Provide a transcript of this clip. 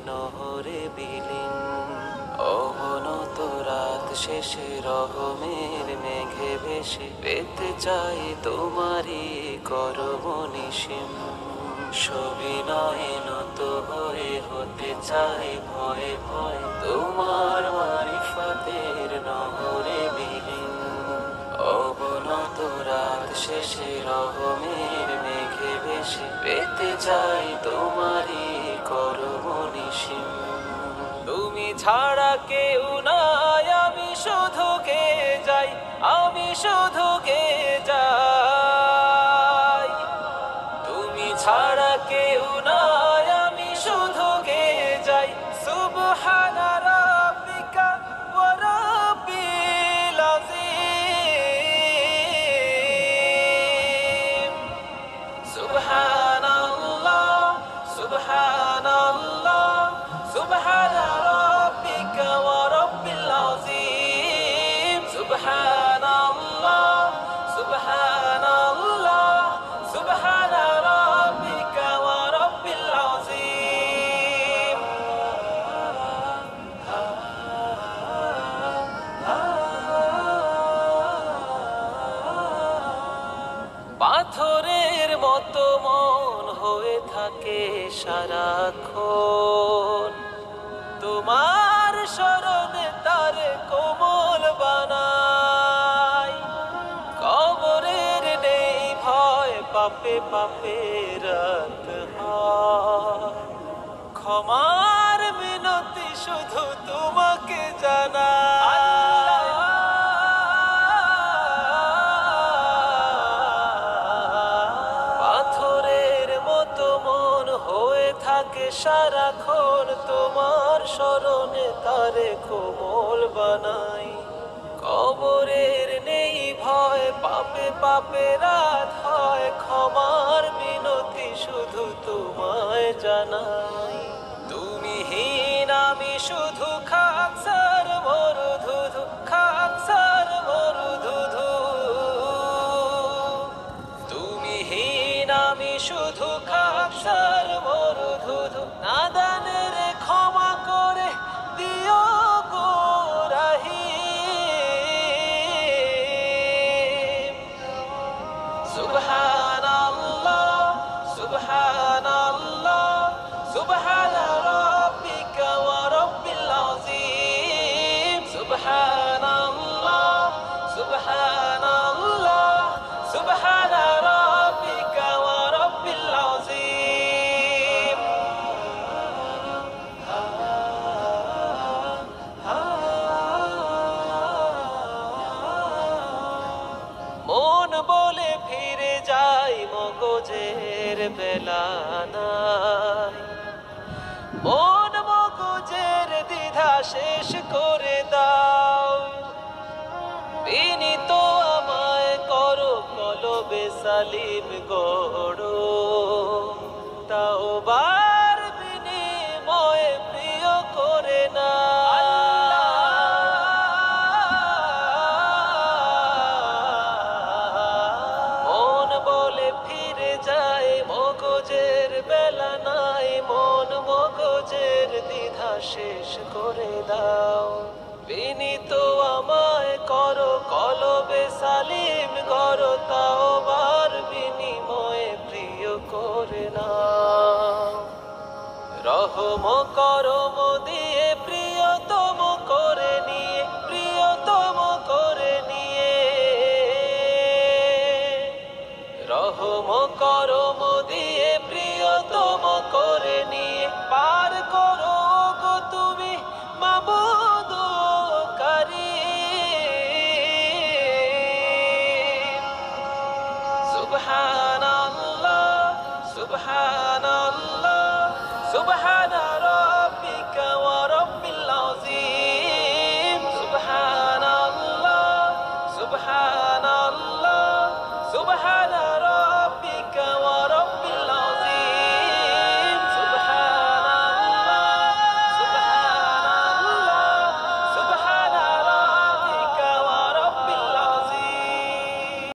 নহরে বিলীন। অবনত রাত শেষে রহমের মেঘে ভেসে পেতে চাই তোমারই করব নিশিম। সবিনয়ে নত হয়ে হতে চাই ভয়ে ভয়ে তোমার মারিফাতের নহরে বিলীন। অবনত রাত শেষে রহমের মেঘে ভেসে পেতে চাই তোমারই করব নিশিম। তুমি ছাড়া কেউ নাই, আমি শুধু গে যাই, আমি শুধু গে যাই। তুমি ছাড়া কেউ নাই, আমি শুধু গে যাই। সুবহানা রাব্বিকা ওয়া রাব্বিল আযীম। সুবহানাল্লাহ সুবহানাল্লাহ সুবহানা রাব্বিকা ওয়া রাব্বিল আযীম। সুবহানাল্লাহ সুবহানাল্লাহ সুবহানা রাব্বিকা ওয়া রাব্বিল আযীম। পাথরের মতো মন হয়ে থাকে সারাক্ষণ, তোমার স্মরণে তার কোমল বানাই। কবরের নেই ভয়, পাপে পাপে রাত হয়। ক্ষমার মিনতি শুধু তোমাকে জানাই। পাথরের মতো মন হয়ে থাকে সারাক্ষণ, তোমার স্মরণে তারে কোমল বানাই। কবরের নেই ভয়, পাপে পাপে রাত হয়। ক্ষমার মিনতি শুধু তোমায় জানাই। তুমি হীন আমি শুধু খাকসার মরুধুধু, খাকসার মরুধুধু। তুমি হীন আমি শুধু খাকসার মরুধুধু। নাদানের ক্ষমা করে দিও গো রাহিম। সুবহানাল্লাহ সুবহানাল্লাহ সুবহানা রাব্বিকা ওয়া রাব্বিল আযীম। সুবহানাল্লাহ সুবহানাল্লাহ সুবহানা রাব্বিকা ওয়া রাব্বিল আযীম। মন বলে ফিরে যাই, মগজের বেলা নাই। মন মগজের দ্বিধা শেষ করে দাও। বিনীত আমায় করো, কলবে সালিম গড়ো। তাওবার বিনিময়ে প্রিয় করে না। মন বলে ফিরে যায়, মগজের বেলা নাই। মন মগজের দ্বিধা শেষ করে দাও। বিনীত আমায় করো, কলবে সালিম গড়ো। তাওবার বিনিময়ে প্রিয় করে না। রহম করো মোদি